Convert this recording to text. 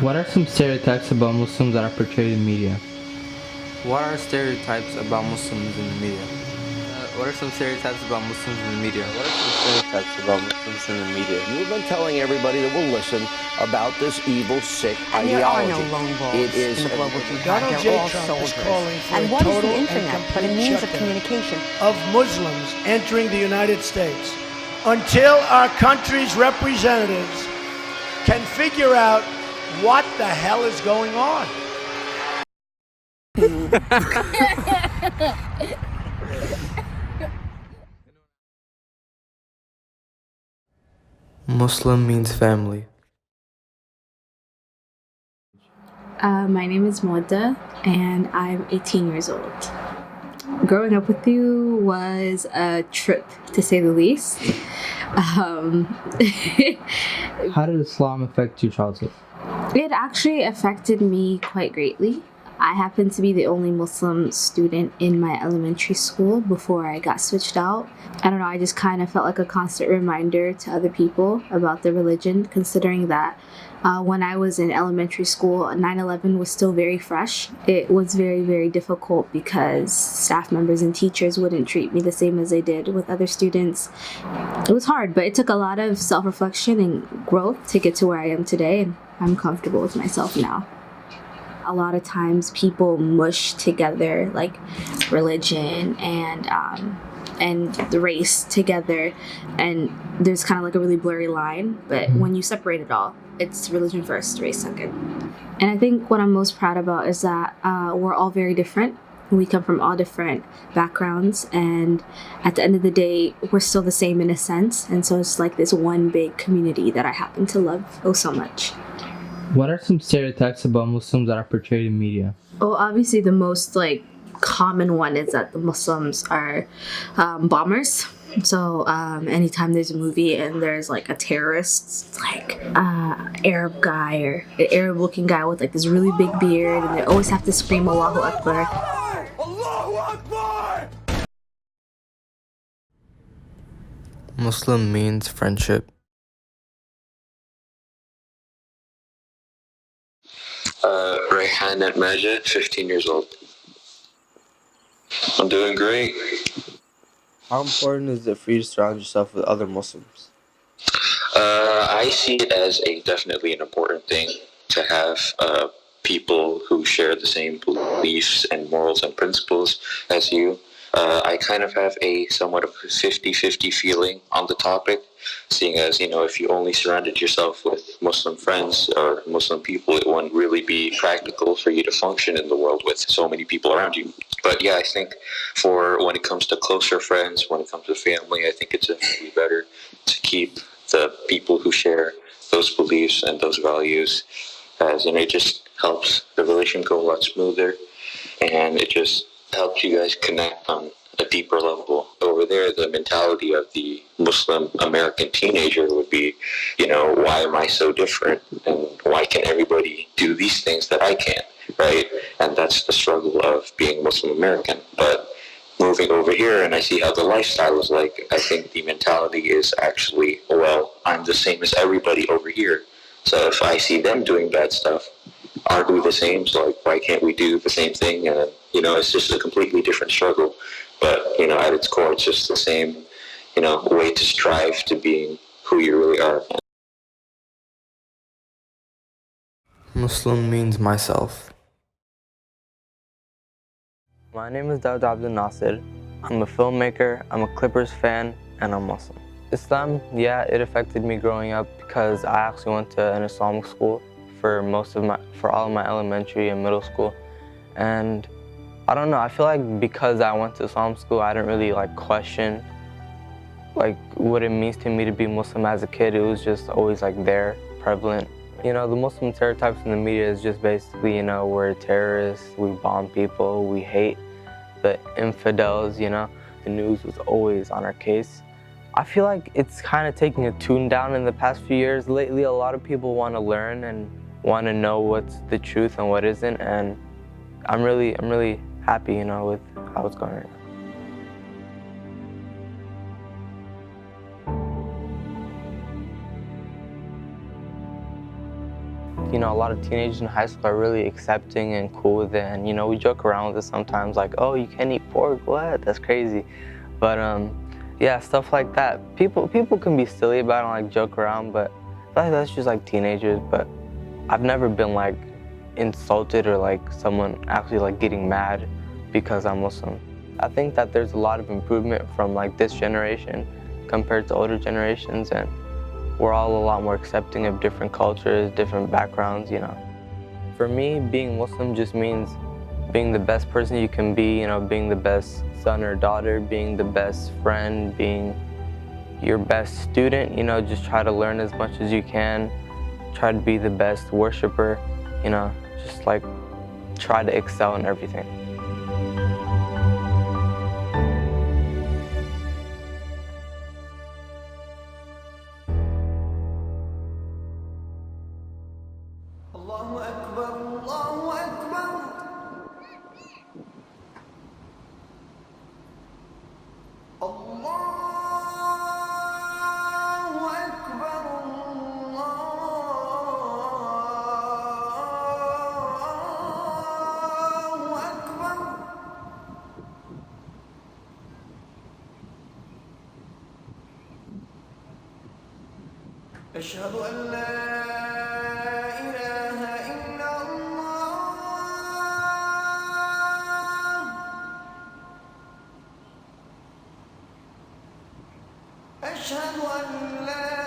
What are some stereotypes about Muslims that are portrayed in media? What are stereotypes about Muslims in the media? What are some stereotypes about Muslims in the media? What are some stereotypes about Muslims in the media? You've been telling everybody that will listen about this evil, sick And there are ideology. no lone wolves It is in the global jihad. Donald They're J. all Trump soldiers. is calling for And a what is total the and internet but a complete means of shutdown communication? of Muslims entering the United States until our country's representatives can figure out what the hell is going on. Muslim means family. My name is Moda, and I'm 18 years old. Growing up with you was a trip, to say the least. Um, How did Islam affect your childhood? it actually affected me quite greatly. I happened to be the only Muslim student in my elementary school before I got switched out. I don't know, I just kind of felt like a constant reminder to other people about the religion, considering that when I was in elementary school, 9/11 was still very fresh. It was very, very difficult because staff members and teachers wouldn't treat me the same as they did with other students. It was hard, but it took a lot of self-reflection and growth to get to where I am today, and I'm comfortable with myself now. A lot of times people mush together like religion and the race together, and there's kind of like a really blurry line, but when you separate it all, it's religion first, race second. And I think what I'm most proud about is that we're all very different. We come from all different backgrounds, and at the end of the day, we're still the same in a sense, and so it's like this one big community that I happen to love oh so much. What are some stereotypes about Muslims that are portrayed in media? Well, obviously the most common one is that the Muslims are bombers. So anytime there's a movie and there's like a terrorist, like Arab guy or an Arab looking guy with like this really big beard, and they always have to scream Allahu Akbar. Allahu Akbar! Muslim means friendship. Rayhan at Majid, 15 years old. I'm doing great. How important is it for you to surround yourself with other Muslims? I see it as definitely an important thing to have people who share the same beliefs and morals and principles as you. I kind of have a somewhat of a 50-50 feeling on the topic, seeing as, if you only surrounded yourself with Muslim friends or Muslim people, it wouldn't really be practical for you to function in the world with so many people around you. But yeah, I think for when it comes to closer friends, when it comes to family, I think it's definitely better to keep the people who share those beliefs and those values, as it just helps the relation go a lot smoother, and it just helps you guys connect on a deeper level. Over there, the mentality of the Muslim American teenager would be, why am I so different? And why can everybody do these things that I can't, right? And that's the struggle of being Muslim American. But moving over here and I see how the lifestyle is like, I think the mentality is actually, well, I'm the same as everybody over here. So if I see them doing bad stuff, aren't we the same? So why can't we do the same thing? And it's just a completely different struggle. But at its core, it's just the same, way to strive to being who you really are. Muslim means myself. My name is Daud Abdinasir. I'm a filmmaker, I'm a Clippers fan, and I'm Muslim. Islam, yeah, it affected me growing up because I actually went to an Islamic school for all of my elementary and middle school. And I don't know, I feel like because I went to Islamic school, I didn't really question what it means to me to be Muslim as a kid. It was just always there, prevalent. The Muslim stereotypes in the media is just basically, we're terrorists, we bomb people, we hate the infidels, the news was always on our case. I feel like it's kind of taking a tune down in the past few years. Lately, a lot of people want to learn and want to know what's the truth and what isn't, and I'm really happy, with how it's going right now. you know, a lot of teenagers in high school are really accepting and cool with it, and you know, we joke around with it sometimes, like, oh, you can't eat pork, what? That's crazy. But yeah, stuff like that. People can be silly about it and like joke around, but I feel like that's just like teenagers. But I've never been like insulted or like someone actually like getting mad because I'm Muslim. I think that there's a lot of improvement from like this generation compared to older generations, and we're all a lot more accepting of different cultures, different backgrounds, you know. For me, being Muslim just means being the best person you can be, you know, being the best son or daughter, being the best friend, being your best student, you know, just try to learn as much as you can, try to be the best worshiper, you know, just like try to excel in everything. Allahu Akbar, Allahu Akbar. Allahu Akbar, Allahu Akbar. أشهد أن لا إله إلا الله. أشهد أن لا